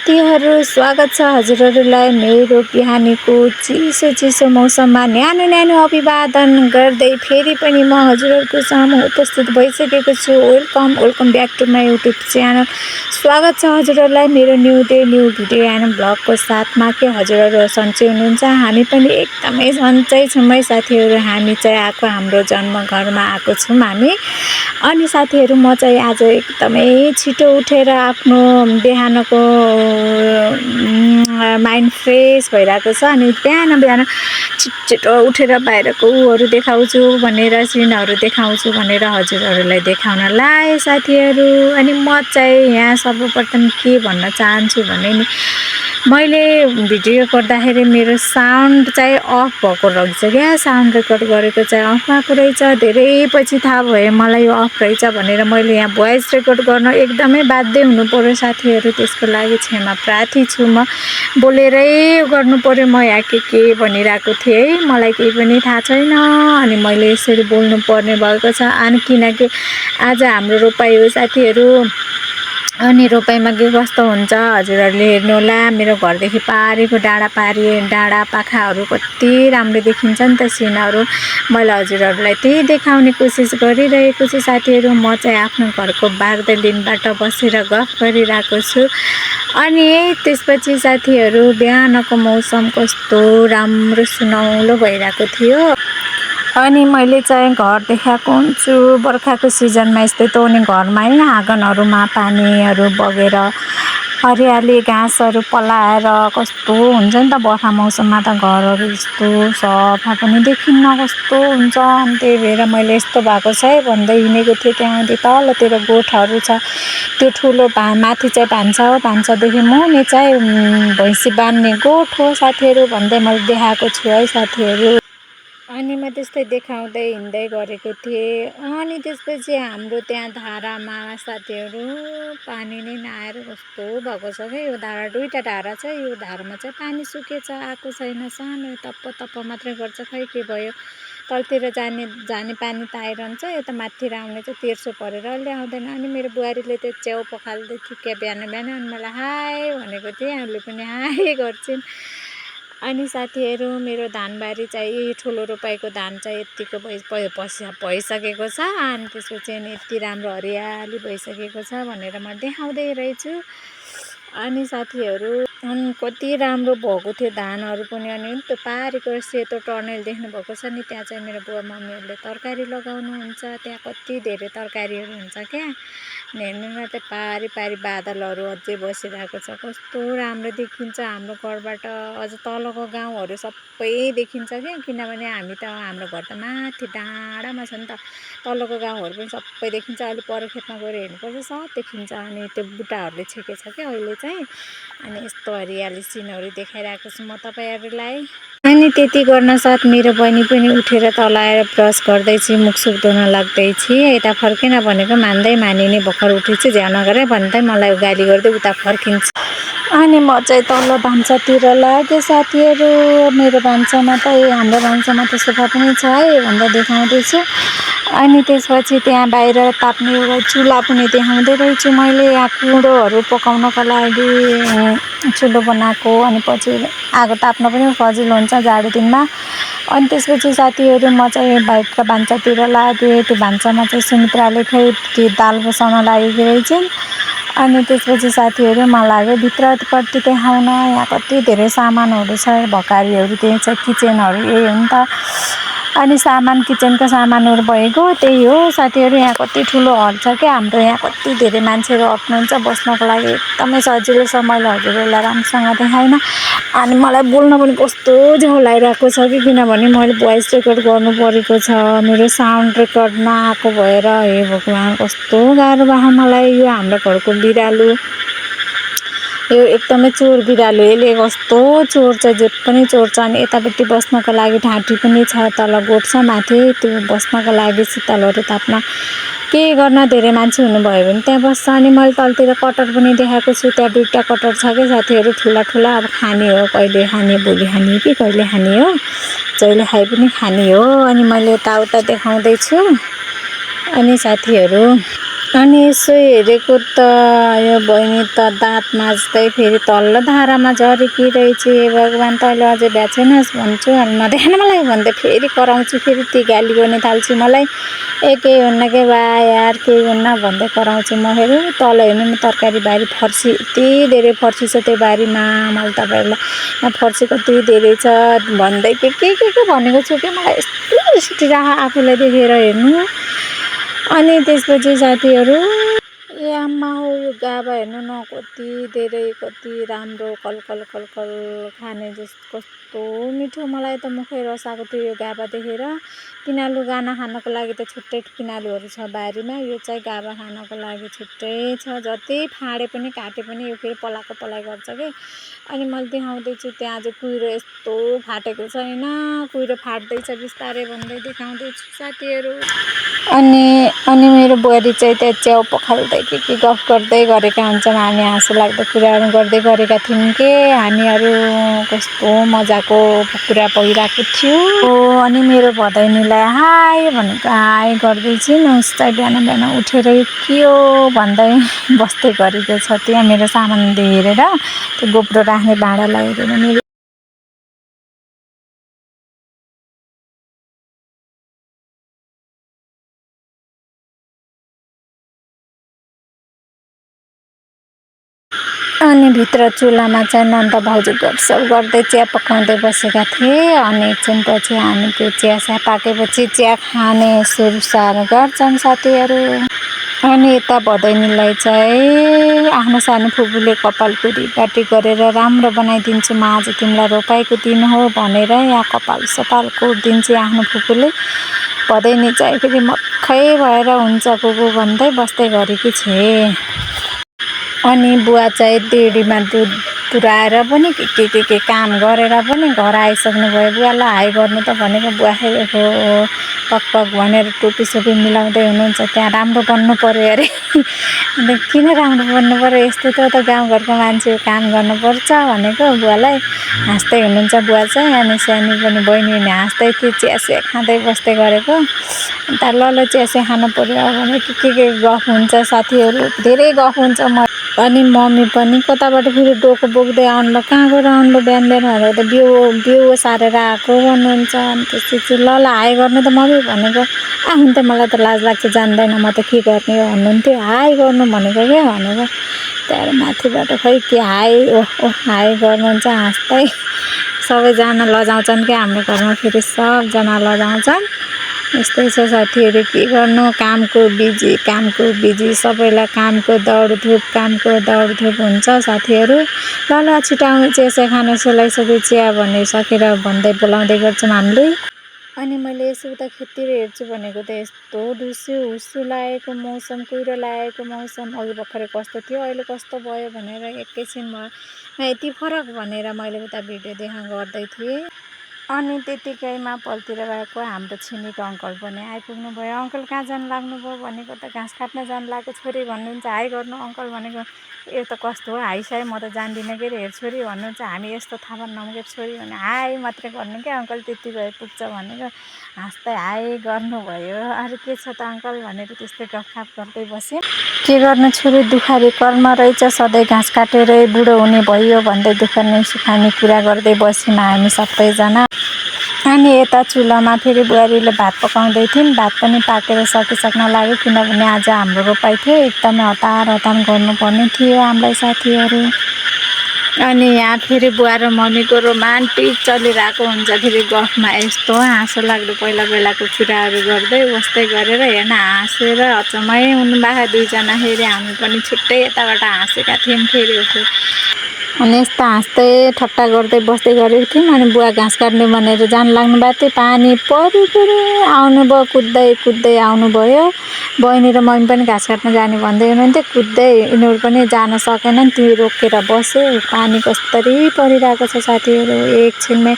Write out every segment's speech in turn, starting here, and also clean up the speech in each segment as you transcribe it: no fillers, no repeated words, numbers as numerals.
साथीहरू स्वागत छ हजुरहरूलाई मेरो बिहानीको चिसो मौसममा न्यानो अभिवादन गर्दै फेरि पनि म हजुरहरूको सामु उपस्थित भइसकेको छु। Welcome back to my YouTube channel. स्वागत छ हजुरहरूलाई मेरो new day new video and ब्लगको साथमा। के हजुरहरू सन्चै हुनुहुन्छ? हामी पनि एकदमै सन्चै छौँ है साथीहरू। हामी चाहिँ आएको हाम्रो जन्मघरमा आएको छौँ हामी। अनि साथीहरू म चाहिँ आज एकदमै छिटो उठेर आफ्नो बिहानको माइन्ड फ्रेस भइरहेको छ। अनि बिहान छिटो उठेर बाहिरको उहरू देखाउँछु भनेर सिनहरू देखाउँछु भनेर हजुरहरूलाई देखाउनलाई साथीहरू। अनि म चाहिँ यहाँ सर्वप्रथम के भन्न चाहन्छु भने नि मैले भिडियो गर्दाखेरि मेरो साउन्ड चाहिँ अफ भएको रहेछ क्या। साउन्ड रेकर्ड गरेको चाहिँ अफ भएको रहेछ। धेरै पछि थाहा भयो मलाई यो अफ रहेछ भनेर। मैले यहाँ भोइस रेकर्ड गर्न एकदमै बाध्य हुनु पर्यो साथीहरू। त्यसको लागि क्षमा प्रार्थी छु। म बोलेरै गर्नु पर्यो। म यहाँ के भनिरहेको थिएँ है, मलाई केही पनि थाहा छैन अनि मैले यसरी बोल्नु पर्ने भएको छ। अनि किनकि आज हाम्रो रोपाइ हो साथीहरू। अनि रोपाइमा के कस्तो हुन्छ हजुरहरूले हेर्नु होला। मेरो घरदेखि पारिको डाँडा पाखाहरू कति राम्रो देखिन्छ नि त सिनहरू। मैले हजुरहरूलाई त्यही देखाउने कोसिस गरिरहेको छु साथीहरू। म चाहिँ आफ्नो घरको बारदलिनबाट बसेर गफ गरिरहेको छु। अनि त्यसपछि साथीहरू बिहानको मौसम कस्तो राम्रो सुनौलो भइरहेको थियो। अनि मैले चाहिँ घर देखाएको हुन्छु बर्खाको सिजनमा यस्तै त। अनि घरमै आँगनहरूमा पानीहरू बगेर हरियाली घाँसहरू पलाएर कस्तो हुन्छ नि त बर्खा मौसममा त। घरहरू यस्तो सफा पनि देखिन्न कस्तो हुन्छ। अनि त्यही भएर मैले यस्तो भएको छ है भन्दै हिँडेको थिएँ। त्यहाँदेखि तलतिर गोठहरू छ, त्यो ठुलो माथि चाहिँ भान्सा हो, भान्सादेखि मुनि चाहिँ भैँसी बान्ने गोठ हो साथीहरू भन्दै मैले देखाएको छु है साथीहरू। अनि म त्यस्तै देखाउँदै हिँड्दै गरेको थिएँ। अनि त्यसपछि हाम्रो त्यहाँ धारामा साथीहरू पानी नै नआएर कस्तो भएको छ क्या। यो धारा दुईवटा धारा छ, यो धारामा चाहिँ पानी सुकेछ, आएको छैन। सानो तप्प मात्रै गर्छ, खै के भयो। तलतिर जाने पानी त आइरहन्छ, यता माथि आउने चाहिँ तेर्सो परेर अहिले आउँदैन। अनि मेरो बुहारीले त्यो च्याउ पखाल्दै थियो क्या बिहान। अनि मलाई हाई भनेको थिएँ, अहिले पनि हाई गर्छिन्। अनि साथीहरू मेरो धानबारी चाहिँ ठुलो रोपाइको धान चाहिँ यत्तिको भइसकेको छ। अनि त्यसपछि अनि यति राम्रो हरियाली भइसकेको छ भनेर म देखाउँदै रहेछु। अनि साथीहरू अनि कति राम्रो भएको थियो धानहरू पनि। अनि त्यो पारिको सेतो टर्नेल देख्नुभएको छ नि, त्यहाँ चाहिँ मेरो बुवा मम्मीहरूले तरकारी लगाउनुहुन्छ। त्यहाँ कति धेरै तरकारीहरू हुन्छ क्या। हेर्नुमा त पारी बादलहरू अझै बसिरहेको छ, कस्तो राम्रो देखिन्छ। हाम्रो घरबाट अझ तलको गाउँहरू सबै देखिन्छ क्या। किनभने हामी त हाम्रो घर त माथि डाँडामा छ नि त। तलको गाउँहरू पनि सबै देखिन्छ। अलि पर खेतमा गएर हेर्नुपर्छ, सब देखिन्छ। अनि त्यो बुट्टाहरूले छेकेछ क्या अहिले चाहिँ। अनि यस्तो हरियाली सिनहरू देखाइरहेको छु म तपाईँहरूलाई। अनि त्यति गर्न साथ मेरो बहिनी पनि उठेर तल आएर ब्रस गर्दैछ, मुखसुख धुन लाग्दैछ। यता फर्किन भनेको मानिने भर्खर उठेछु, झ्याउ नगरे भन्दै मलाई गाली गर्दै उता फर्किन्छ। अनि म चाहिँ तल भान्सातिर लागेँ साथीहरू। मेरो भान्सामा त हाम्रो भान्सामा त सोफा पनि छ है भन्दा देखाउँदैछु। अनि त्यसपछि त्यहाँ बाहिर ताप्ने एउटा चुल्हा पनि देखाउँदै रहेछु मैले। यहाँ कुँडोहरू पकाउनको लागि चुलो बनाएको। अनि पछि आगो ताप्न पनि सजिलो हुन्छ जाडो दिनमा। अनि त्यसपछि साथीहरू म चाहिँ बाहिरको भान्सातिर लागेँ। त्यो भान्सामा चाहिँ सुमित्राले खै के दाल बसाउन लागेको रहेछन्। अनि त्यसपछि साथीहरू म लाग्यो भित्रपट्टि देखाउन। यहाँ कति धेरै सामानहरू छ, भकारीहरू त्यही छ, किचनहरू यही हो नि त। अनि किचनको सामानहरू भएको त्यही हो साथीहरू। यहाँ कति ठुलो हल छ क्या हाम्रो। यहाँ कति धेरै मान्छेहरू अट्नुहुन्छ बस्नको लागि, एकदमै सजिलो छ। मैले हजुरहरूलाई राम्रोसँग देखाइनँ। अनि मलाई बोल्न पनि कस्तो झ्याउ लागिरहेको छ कि, किनभने मैले भोइस रेकर्ड गर्नु परेको छ। मेरो साउन्ड रेकर्ड नआएको भएर हे भगवान् कस्तो गाह्रो भयो मलाई। यो हाम्रो घरको बिरालो, यो एकदमै चोर बिरालो। यसले कस्तो चोर्छ, जे पनि चोर्छ। अनि यतापट्टि बस्नको लागि ठाँटी पनि छ, तल गोठ छ माथि, त्यो बस्नको लागि शीतलहरू ताप्न के गर्न धेरै मान्छे हुनुभयो भने त्यहाँ बस्छ। अनि मैले तलतिर कटर पनि देखाएको छु, त्यहाँ दुईवटा कटर छ क्या साथीहरू, ठुला। अब खाने हो, कहिले खाने, भोलि खाने कि कहिले खाने हो, जहिले खाए पनि खाने हो। अनि मैले यताउता देखाउँदैछु। अनि साथीहरू अनि यसो हेरेको त यो बहिनी त दाँत माझ्दै फेरि तल्लो धारामा झरेकी रहेछ। भगवान् तैँले अझै भ्याएको छैनस् भन्छु। अनि नदेखान मलाई भन्दै फेरि कराउँछु। फेरि ती गाली गर्ने थाल्छु मलाई। केही हुन्न के बा यार केही हुन्न भन्दै कराउँछु। म हेरौँ तल हेर्नु न तरकारी बारी फर्सी यति धेरै फर्सी छ त्यो बारीमा। मैले तपाईँहरूलाई यहाँ फर्सी कति धेरै छ भन्दै के भनेको छु कि मलाई यस्तो रिस उठिरहेको आफूलाई देखेर हेर्नु। अनि त्यसपछि साथीहरू ए आम्मा हो यो गाभा हेर्नु न कति धेरै कति राम्रो कलकल कलकल खाने जस्तो कस्तो मिठो। मलाई त मुखै रस आएको थियो यो गाभा देखेर। पिनालु गाना खानको लागि त छुट्टै पिनालुहरू छ बारीमा। यो चाहिँ गाभा खानको लागि छुट्टै छ। जति फाँडे पनि काटे पनि यो फेरि पलाएको पलाइ गर्छ कि। अनि मैले देखाउँदैछु त्यहाँ आज कुहिरो यस्तो फाटेको छैन। कुहिरो फाट्दैछ बिस्तारै भन्दै देखाउँदैछु साथीहरू। अनि मेरो बुहारी चाहिँ त्यहाँ च्याउ पखाल्दै के गफ गर्दै गरेका हुन्छन्। हामी हाँसो लाग्दो कुराहरू गर्दै गरेका थियौँ कि हामीहरू कस्तो मजाको कुरा भइरहेको थियो। अनि मेरो भदैनीलाई हाई भनेको हाई गर्दैछिन्। उस चाहिँ बिहान बिहान उठेर के हो भन्दै बस्दै गरेको छ त्यहाँ मेरो सामान हेरेर। त्यो गोप्रो राख्ने भाँडालाई हेरेर मेरो अनि भित्र चुलामा चाहिँ नन्द भाउजू गफसफ गर्दै चिया पकाउँदै बसेका थिए। अनि एकछिनपछि हामी त्यो चिया पाकेपछि चिया खाने सुरसार गर्छन् साथीहरू। अनि यता भदैनीलाई चाहिँ आफ्नो सानो फुपूले कपालको रिपाटी गरेर राम्रो बनाइदिन्छु म आज तिमीलाई रोपाइको दिन हो भनेर यहाँ कपाल सपाल कोरिदिन्छु आफ्नो फुपूले। भदैनी चाहिँ फेरि मक्खै भएर हुन्छ फुपू भन्दै बस्दै गरेकी छे। अनि बुवा चाहिँ डेरीमा दुध पुऱ्याएर पनि के काम गरेर पनि घर आइसक्नु भयो। बुवालाई हाई गर्नु त भनेको बुवा हेरेको पक भनेर टोपी सोपी मिलाउँदै हुनुहुन्छ। त्यहाँ राम्रो बन्नु पर्यो अरे। अन्त किन राम्रो बन्नु पर्यो यस्तो त गाउँघरको मान्छे काम गर्नुपर्छ भनेको बुवालाई हाँस्दै हुनुहुन्छ बुवा चाहिँ। अनि सानी पनि बहिनी पनि हाँस्दै थिए चिया खाँदै बस्दै गरेको। अन्त ल चिया खानु पर्यो भने के गफ हुन्छ साथीहरू धेरै गफ हुन्छ। अनि मम्मी पनि कताबाट फेरि डोको बोक्दै आउनु कहाँ गएर आउनु बिहान भनेर त बिउ सारेर आएको भन्नुहुन्छ। अनि त्यसपछि ल हाई गर्नु त मम्मी भनेको हुन त मलाई त लाज लाग्छ जान्दैन म त के गर्ने हो भन्नुहुन्थ्यो। हाई गर्नु भनेको क्या भनेको त्यहाँबाट माथिबाट खै के हाई हाई गर्नुहुन्छ हाँस्दै। सबैजना लजाउँछन् क्या हाम्रो घरमा फेरि सबजना लजाउँछन्। यस्तै छ साथीहरू के गर्नु कामको बिजी सबैलाई कामको दौडधुप हुन्छ साथीहरू। ल छिटाउनु चिया खान सेलाइसक्यो चिया भनिसकेर भन्दै बोलाउँदै गर्छौँ हामीले। अनि मैले यसो उता खेततिर हेर्छु भनेको त यस्तो हुस्सु लागेको मौसम कुहिरो लागेको मौसम अघि भर्खरै कस्तो थियो अहिले कस्तो भयो भनेर एकैछिनमा यति फरक भनेर मैले उता भिडियो गर्दै थिएँ। अनि त्यतिकैमा पल्तिर भएको हाम्रो छिमेकी अङ्कल पनि आइपुग्नु भयो। अङ्कल कहाँ जानु लाग्नुभयो भनेको त घाँस काट्न जानु लागेको छोरी भन्नुहुन्छ। हाई गर्नु अङ्कल भनेको यो त कस्तो हो हाइसाई म त जान्दिनँ के अरे हेर छोरी भन्नुहुन्छ। हामी यस्तो थाहा पाउन के छोरी भने हाई मात्रै गर्नु क्या अङ्कल त्यति भए पुग्छ भनेको हाँस्दै हाई गर्नुभयो। अरू के छ त अङ्कल भनेर त्यस्तै गफगाफ गर्दै बसेँ। के गर्नु छोरी दुखारी कर्म रहेछ सधैँ घाँस काटेरै बुढो हुने भयो भन्दै दुखाउने सुखाउने कुरा गर्दै बस्यौँ हामी सबैजना। अनि यता चुलामा फेरि बुहारीले भात पकाउँदै थिइन्। भात पनि पाकेर सकिसक्न लाग्यो किनभने आज हाम्रो रोपाइ थियो एकदमै हतार गर्नुपर्ने थियो हामीलाई साथीहरू। अनि यहाँ फेरि बुवा र मम्मीको रोमान्टिक चलिरहेको हुन्छ फेरि गफमा यस्तो हाँसो लाग्दो पहिलाको कुराहरू गर्दै बस्दै गरेर हेर्न हाँसेर अचम्मै हुनुभएको दुईजना। फेरि हामी पनि छुट्टै यताबाट हाँसेका थियौँ फेरि अनि यस्तो हाँस्दै ठट्टा गर्दै बस्दै गरेको थियौँ। अनि बुवा घाँस काट्ने भनेर जान लाग्नु भएको थियो पानी पऱ्यो फेरि आउनुभयो कुद्दै आउनुभयो। बहिनी र मम्मी पनि घाँस काट्न जाने भन्दै हुनुहुन्थ्यो कुद्दै यिनीहरू पनि जान सकेनन् त्यो रोकेर बस्यो। पानी कस्तरी परिरहेको छ साथीहरू एकछिनमै।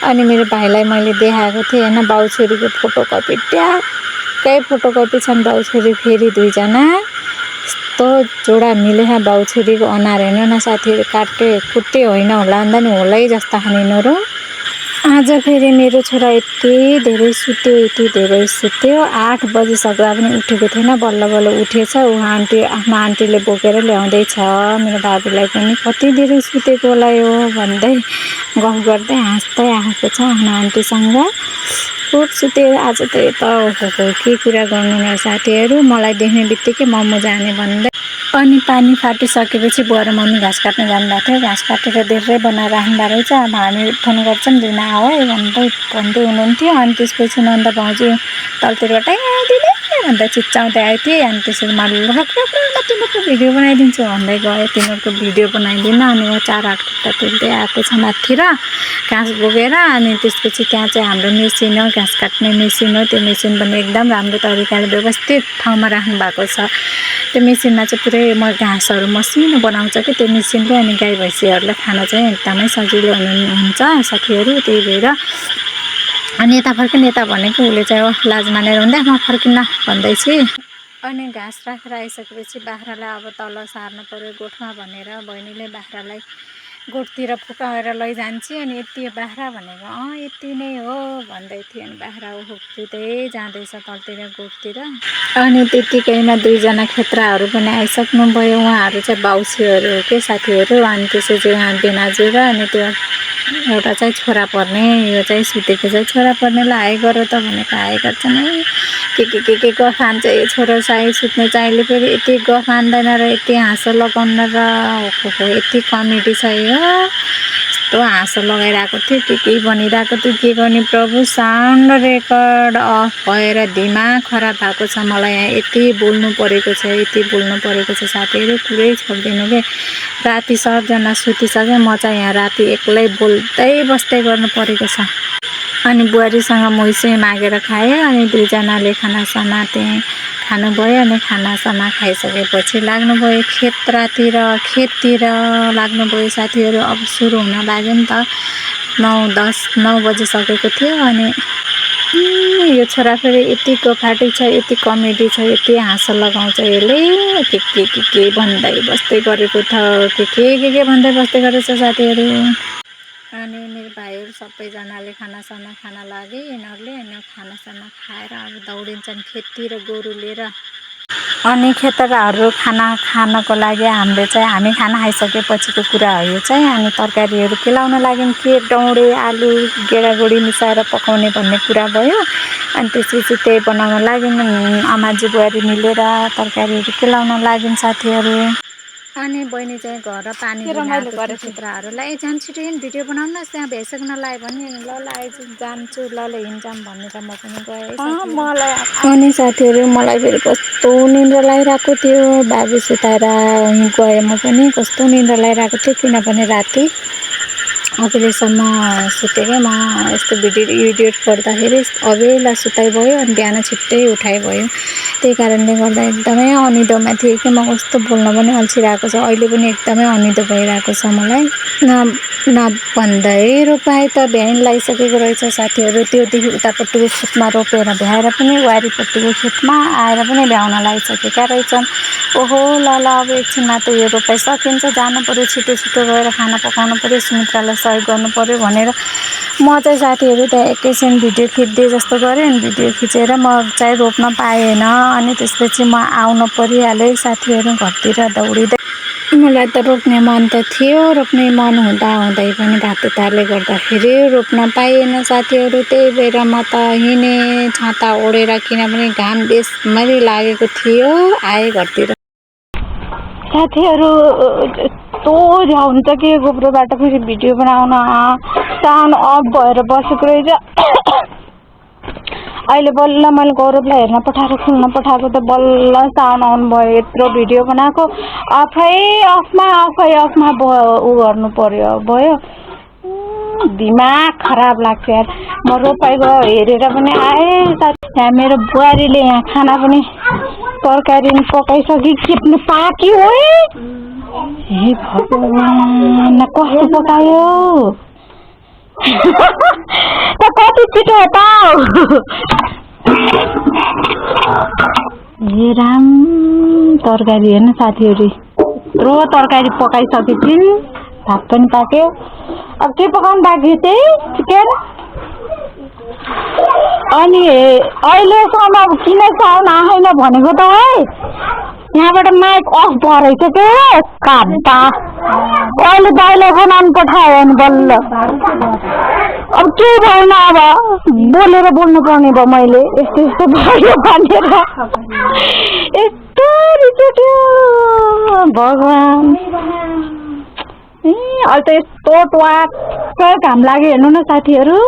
अनि मेरो भाइलाई मैले देखाएको थिएँ होइन बाउ छोरीको फोटोकपी ट्याक्कै फोटोकपी छन् बाउ छोरी फेरि दुईजना यस्तो जोडा मिलेको बाउ छोरीको अनुहार हेर्नु न साथीहरू कुट्टे होइन होला भन्दा नि होलै जस्ता खाने यिनीहरू। आज फेरि मेरो छोरा यति धेरै सुत्यो 8 बजिसक्दा पनि उठेको थिएन बल्ल बल्ल उठेछ आफ्नो आन्टीले बोकेर ल्याउँदैछ मेरो बाबुलाई पनि कति धेरै सुतेको होला यो भन्दै गफ गर्दै हाँस्दै आएको छ आफ्नो आन्टीसँग खुब सुते आज त यता के कुरा गर्नु न साथीहरू मलाई देख्ने बित्तिकै मोमो जाने भन्दै अनि पानी फाटिसकेपछि बुवा र मम्मी घाँस काट्न जानुभएको थियो घाँस काटेर धेरै बनाएर राख्नुभएको रहेछ अब हामी फोन गर्छौँ लिन आऊ है भन्दै हुनुहुन्थ्यो अनि त्यसपछि नन्द भाउजू तलतिरबाट आइदिने भन्दा चिच्चाउँदै आइथिए अनि त्यसपछि मैले तिमीहरूको भिडियो बनाइदिन्छु भन्दै गएँ तिनीहरूको भिडियो बनाइदिन अनि म चार हात खुट्टा तुल्दै आएको छ माथि र घाँस बोकेर अनि त्यसपछि त्यहाँ चाहिँ हाम्रो मेसिन हो घाँस काट्ने मेसिन हो त्यो मेसिन पनि एकदम राम्रो तरिकाले व्यवस्थित ठाउँमा राख्नु भएको छ त्यो मेसिनमा चाहिँ पुरै घाँसहरू मसिनो बनाउँछ कि त्यो मेसिनले अनि गाई भैँसीहरूलाई खान चाहिँ एकदमै सजिलो हुन्छ साथीहरू त्यही भएर अनि यता फर्किन यता भनेको उसले चाहिँ लाज मानेर हुँदा म फर्किन भन्दैछु अनि घाँस राखेर आइसकेपछि बाख्रालाई अब तल सार्नु पर्यो गोठमा भनेर बहिनीले बाख्रालाई गोठतिर फुकाएर लैजान्छ अनि यति बाख्रा भनेको यति नै हो भन्दै थियो अनि बाख्रा फुक्दै जाँदैछ तलतिर गोठतिर अनि त्यतिकैमा दुईजना खेत्राहरू पनि आइसक्नु भयो उहाँहरू चाहिँ बाउसीहरू हो के साथीहरू अनि त्यसपछि उहाँ बेनाजु र अनि त्यो एउटा चाहिँ छोरा पर्ने यो चाहिँ सुतेको चाहिँ छोरा पर्नेलाई हाई गर त भनेको हाई गर्छन् है के गफ हान्छ यो छोरा चाहिँ सुत्ने चाहिँले फेरि यति गफ हान्दैन र यति हाँसो लगाउन र यति कमेडी छ यो यस्तो हाँसो लगाइरहेको थियो के भनिरहेको थियो के गर्ने प्रभु साउन्ड रेकर्ड अफ भएर दिमाग खराब भएको छ मलाई यहाँ यति बोल्नु परेको छ साथीहरू कुरै छोड्दिनु के राति सबजना सुतिसके म चाहिँ यहाँ राति एक्लै बोल्दै बस्दै गर्नु परेको छ अनि बुहारीसँग मैसै मागेर खाएँ अनि दुईजनाले खानासाना त्यहीँ खानुभयो अनि खानासाना खाइसकेपछि लाग्नुभयो खेततिर लाग्नुभयो साथीहरू अब सुरु हुन लाग्यो नि त 9 बजिसकेको थियो अनि यो छोरा फेरि यति गफाटी छ यति कमेडी छ यति हाँसो लगाउँछ यसले के भन्दै बस्दै गरेको छ के भन्दै बस्दै गरेछ साथीहरू अनि मेरो भाइहरू सबैजनाले खानासाना खान लागे यिनीहरूले अनि खानासाना खाएर अब दौडिन्छन् खेततिर गोरु लिएर अनि खेतराहरू खाना खानको लागि हामी खाना खाइसकेपछिको कुरा हो यो चाहिँ अनि तरकारीहरू केलाउन लाग्यौँ के डौँडे आलु गेडागुडी मिसाएर पकाउने भन्ने कुरा भयो अनि त्यसपछि त्यही बनाउन लाग्यौँ आमाजी बुहारी मिलेर तरकारीहरू केलाउन लाग्यौँ साथीहरू अनि बहिनी चाहिँ घर पानी रमाइलो गरेर चित्रहरूलाई जान छिटो भिडियो बनाउनुहोस् त्यहाँ भ्याइसक्न लाग्यो भने ल जान्छु ल हिँड्छौँ भनेर म पनि गएँ मलाई अनि साथीहरू मलाई फेरि कस्तो निन्द्रा लागिरहेको थियो बाबु सुताएर गएँ म पनि कस्तो निन्द्रा लागिरहेको थियो किनभने राति अबेरसम्म सुतेकै म यस्तो भिडियो एडिट गर्दाखेरि अबेला सुताइ भयो अनि बिहान छिट्टै उठाइ भयो त्यही कारणले गर्दा एकदमै अनिदोमा थिएँ कि म कस्तो बोल्न पनि अल्छिरहेको छ अहिले पनि एकदमै अनिदो भइरहेको छ मलाई नभन्दै रोपाएँ त भ्याइन लगाइसकेको रहेछ साथीहरू त्योदेखि उतापट्टिको खेतमा रोपेर भ्याएर पनि वारीपट्टिको खेतमा आएर पनि भ्याउन लागिसकेका रहेछन् ओहो ल अब एकछिनमा त यो रोपाइ सकिन्छ जानु पर्यो छिटो गएर खाना पकाउनु पर्यो सुमित्रालाई सहयोग गर्नु पर्यो भनेर म चाहिँ साथीहरू त्यहाँ एकैछिन भिडियो खिच्दै जस्तो गरेँ अनि भिडियो खिचेर म चाहिँ रोप्न पाएन अनि त्यसपछि म आउन परिहालेँ साथीहरू घरतिर दौडिँदै मलाई त रोप्ने मन त थियो रोप्ने मन हुँदै पनि घातेतारले गर्दाखेरि रोप्न पाइएन साथीहरू त्यही भएर म त हिँडेँ छाता ओढेर किनभने घाम बेसमरी लागेको थियो आएँ घरतिर साथीहरू यस्तो झ्या हुन्छ कि गोब्रोबाट फेरि भिडियो बनाउन साउन्ड अफ भएर बसेको रहेछ अहिले बल्ल मैले गौरवलाई हेर्न पठाएर खुल्न पठाएको त बल्ल साउन्ड अन भयो यत्रो भिडियो बनाएको अफमा उ गर्नु पर्यो दिमाग खराब लाग्छ यार म रोपाइ गयो हेरेर पनि आएँ यहाँ मेरो बुहारीले यहाँ खाना पनि तरकारी पकाइसकि खिच्नु पाक्यो हे भगवान कस्तो पकायो त कति छिटो हो त हे राम तरकारी हेर्नु साथीहरू यत्रो तरकारी पकाइसकेपछि भात पनि पाक्यो अब के पकाउनु बाँकी चाहिँ चिकन अनि अहिलेसम्म किन साउन आएन भनेको त है यहाँबाट माइक अफ भइसक्यो काट्दा अहिले दाइलाई बनाउनु पठायो अनि बल्ल अब के भएन अब बोलेर बोल्नु पर्ने भयो मैले यस्तो यस्तो भयो भनेर यस्तो रिस उठ्यो भगवान् अहिले त यस्तो ट्वाक्क घाम लाग्यो हेर्नु न साथीहरू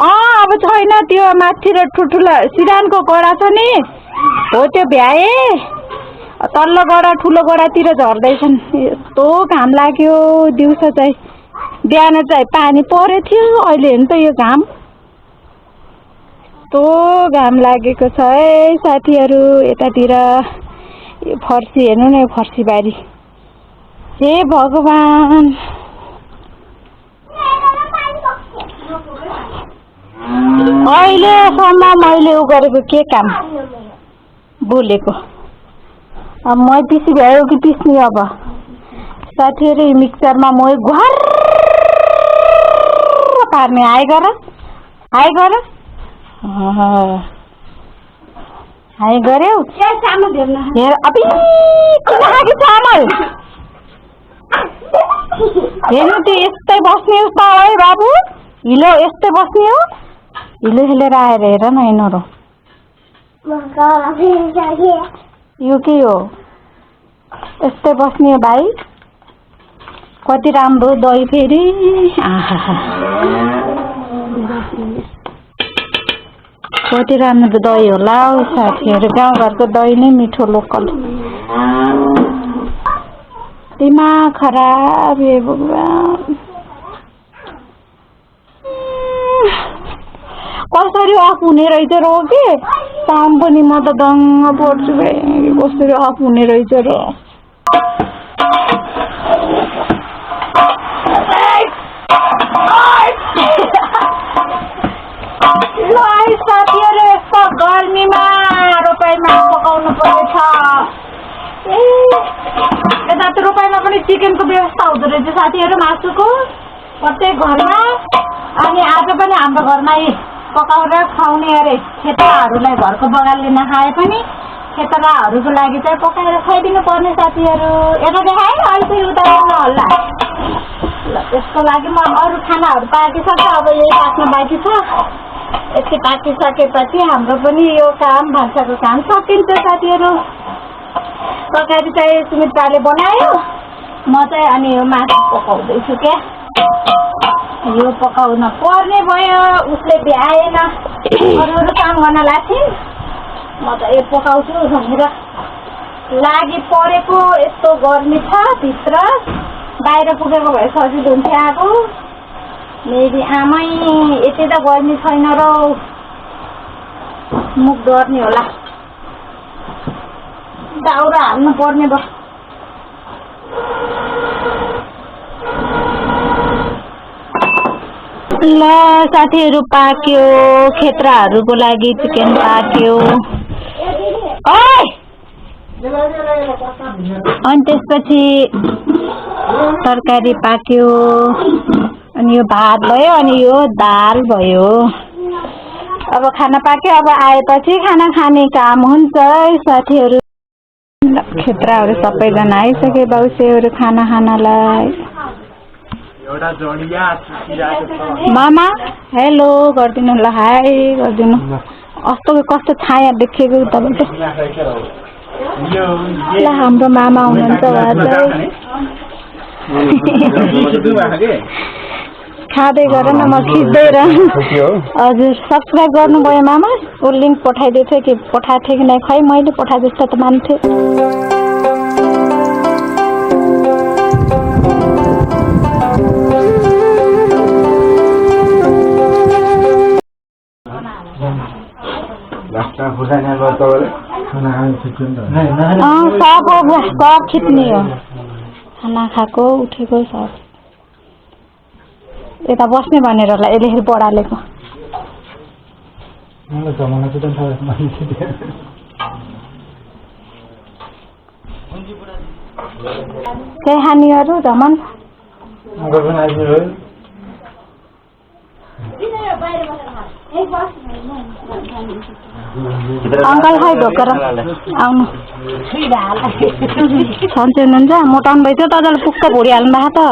अब छैन त्यो माथि र ठुल्ठुलो सिरानको गडा छ नि हो त्यो भ्याए तल्लो गडा ठुलो गडातिर झर्दैछन् यस्तो घाम लाग्यो दिउँसो चाहिँ बिहान चाहिँ पानी परेको थियो अहिले हेर्नु त यो घाम यस्तो घाम लागेको छ है साथीहरू यतातिर यो फर्सी हेर्नु न यो फर्सी बारी हे भगवान् अहिलेसम्म मैले उ गरेको के काम बोलेको अब म पिसी भ्यायो कि पिस्ने अब साथीहरू मिक्सरमा म घर पार्ने हाई गर हाई गर्यो हेर अबि किन चामल हेर्नु त्यो यस्तै बस्ने उस्तो है बाबु हिलो यस्तै बस्ने हो हिलो हिलेर आएर हेर न यिनीहरू यो के हो यस्तै बस्ने भाइ कति राम्रो दही फेरि कति राम्रो दही होला हौ साथीहरू गाउँघरको दही नै मिठो लोकल दिमाग खराब हे भगवान् कसरी अफ हुने रहेछ र हो कि साउन्ड पनि म त दङ्ग पर्छु कसरी अफ हुने रहेछ र साथीहरू यस्तो गर्मीमा रोपाइमा पकाउनु पर्छ यता त रोपाइमा पनि चिकनको व्यवस्था हुँदो रहेछ साथीहरू मासुको प्रत्येक घरमा अनि आज पनि हाम्रो घरमा पकाएर खुवाउने अरे खेतराहरूलाई घरको बगालले नखाए पनि खेतराहरूको लागि चाहिँ पकाएर खुवाइदिनु पर्ने साथीहरू यता देखाएँ अहिले चाहिँ उता होला ल त्यसको लागि म अरू खानाहरू पाकिसक्छ अब यही पाक्न बाँकी छ यति पाकिसकेपछि हाम्रो पनि यो काम भान्साको काम सकिन्छ साथीहरू तरकारी चाहिँ सुमित्राले बनायो म चाहिँ अनि यो मासु पकाउँदैछु क्या यो पकाउन पर्ने भयो उसले भ्याएन अरू काम गर्न लाग्थ्यो म त यो पकाउँछु भनेर लागि परेको यस्तो गर्मी छ भित्र बाहिर पुगेको भए सजिलो हुन्थ्यो आएको मेरी आमै यति त गर्मी छैन र मुख डर्ने होला दाउरा हाल्नु पर्ने भयो ल साथीहरू पाक्यो खेतराहरूको लागि चिकन पाक्यो अनि त्यसपछि तरकारी पाक्यो अनि यो भात भयो अनि यो दाल भयो अब खाना पाक्यो अब आएपछि खाना खाने काम हुन्छ है साथीहरू खेतराहरू सबैजना आइसके बाउसेहरू खाना खानलाई मामा हेलो गरिदिनु ल हाई गरिदिनु कस्तो छाया देखेको तपाईँको ल हाम्रो मामा हुनुहुन्छ खाँदै गर न म खिच्दै हजुर सब्सक्राइब गर्नुभयो मामा ऊ लिङ्क पठाइदिएको थियो कि पठाएको थियो कि नै खै मैले पठाए जस्तो त मान्थे सब खिच्ने हो खाना खाएको उठेको सब यता बस्ने भनेर होला यसले पढालेको केही खानेहरू झमन अङ्कल खै ढोकेर आउनु सन्चै हुनुहुन्छ मोटाउनु भइसक्यो तपाईँले पुक्क भुँडी हाल्नु भएको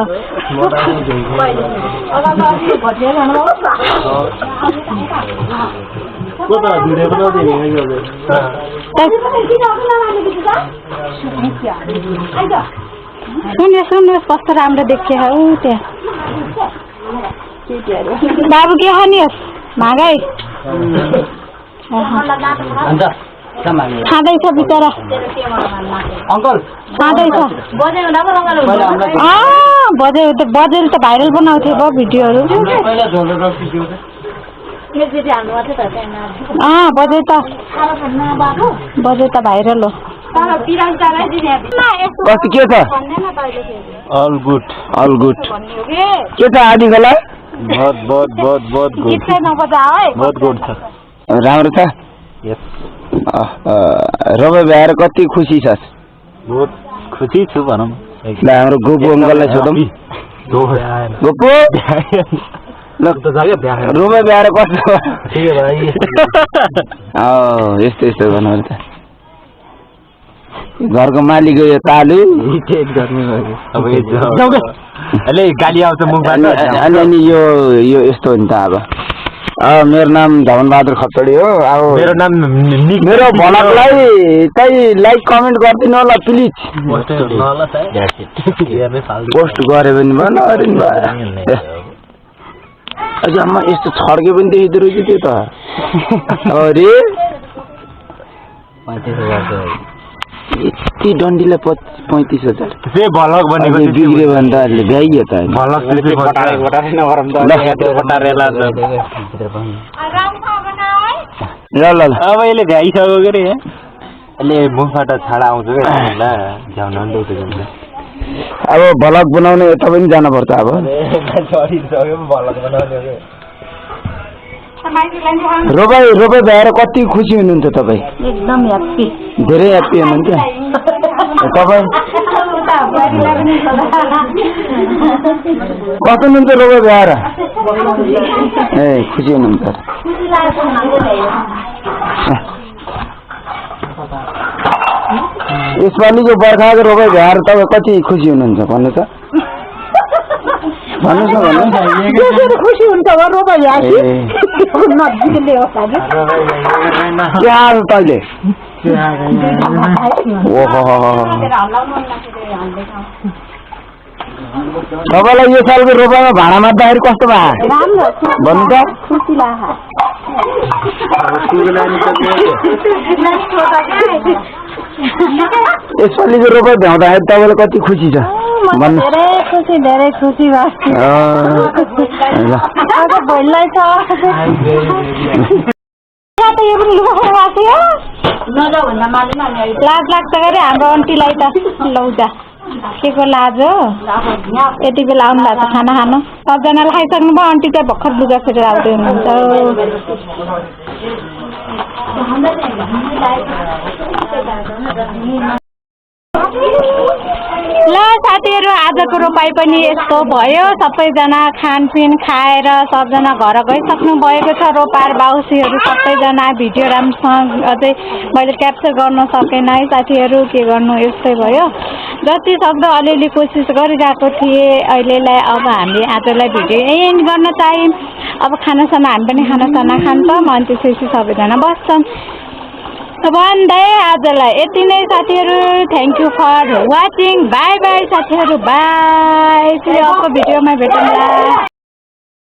सुन्नुहोस् कस्तो राम्रो देखियो हौ त्यहाँ बाबु के खानियोस् मागै खाँदैछ बिचरा खाँदैछ बजेर त भाइरल बनाउँथ्यो भयो भिडियोहरू बजे त भाइरल हो कस्तो के छ अल गुड के छ आदि खोला बहुत गुड छ राम्रो छ रवि भ्याएर कति खुसी छस् बहुत खुसी छु भनौँ ल हाम्रो गोपु अङ्कललाई सोधौँ गोपु रुमै भ्याएर कस्तो यस्तो भन्नु त घरको मालिक यो तालु गाली आउँछ अनि यो यस्तो हो नि त अब मेरो नाम धवन बहादुर खप्तडी हो अब मेरो नाम मेरो भ्लगलाई चाहिँ लाइक कमेन्ट गरिदिनु होला प्लिज पोस्ट गरे भने भन अझै अम्मा यस्तो छड्के पनि देखिँदो रहेछ त्यो त अरे 35,000 यति डन्डीलाई 35,000 भलक भनेको बिग्रियो भने त अहिले भ्याइयो त ल अब यसले भ्याइसक्यो के अरे अहिले मुखबाट छाडा आउँछ क्या अब भलक बनाउने यता पनि जानुपर्छ अब रोपाई भएर कति खुसी हुनुहुन्छ तपाईँ एकदम ह्याप्पी धेरै ह्याप्पी हुनुहुन्छ तपाईँ कस्तो हुनुहुन्छ रोपाई भएर ए खुसी हुनुहुन्छ यसपालिको बर्खाको रोपाई भएर तपाईँ कति खुसी हुनुहुन्छ भन्नु त भन्नुहोस् खुसी हुन्छ रोपाई तैले तपाईँलाई यो सालको रोपाइमा भाडा मार्दाखेरि कस्तो भयो भन्नु त यसपालिको रोपाइ भ्याउँदाखेरि तपाईँलाई कति खुसी छ धेरै खुसी लाज लाग्छ गरे हाम्रो आन्टीलाई त लौजा के को लाज हो यति बेला आउनु भएको छ खाना खानु सबजनालाई खाइसक्नु भयो आन्टी चाहिँ भर्खर लुगा फेरेर आउँदै हुनुहुन्छ ल साथीहरू आजको रोपाइ पनि यस्तो भयो सबैजना खानपिन खाएर सबजना घर गइसक्नु भएको छ रोपार बाउसीहरू सबैजना भिडियो राम्रोसँग अझै मैले क्याप्चर गर्न सकेन है साथीहरू के गर्नु यस्तै भयो जति सक्दो अलिअलि कोसिस गरिरहेको थिएँ अहिलेलाई अब हामी आजलाई भिडियो एन्ड गर्न चाह्यौँ अब खानासाना हामी पनि खानासाना खान्छौँ अनि त्यसपछि सबैजना बस्छन् भन्दै आजलाई यति नै साथीहरू thank you for watching bye bye साथीहरू बाई फेरि अर्को भिडियोमा भेटौँला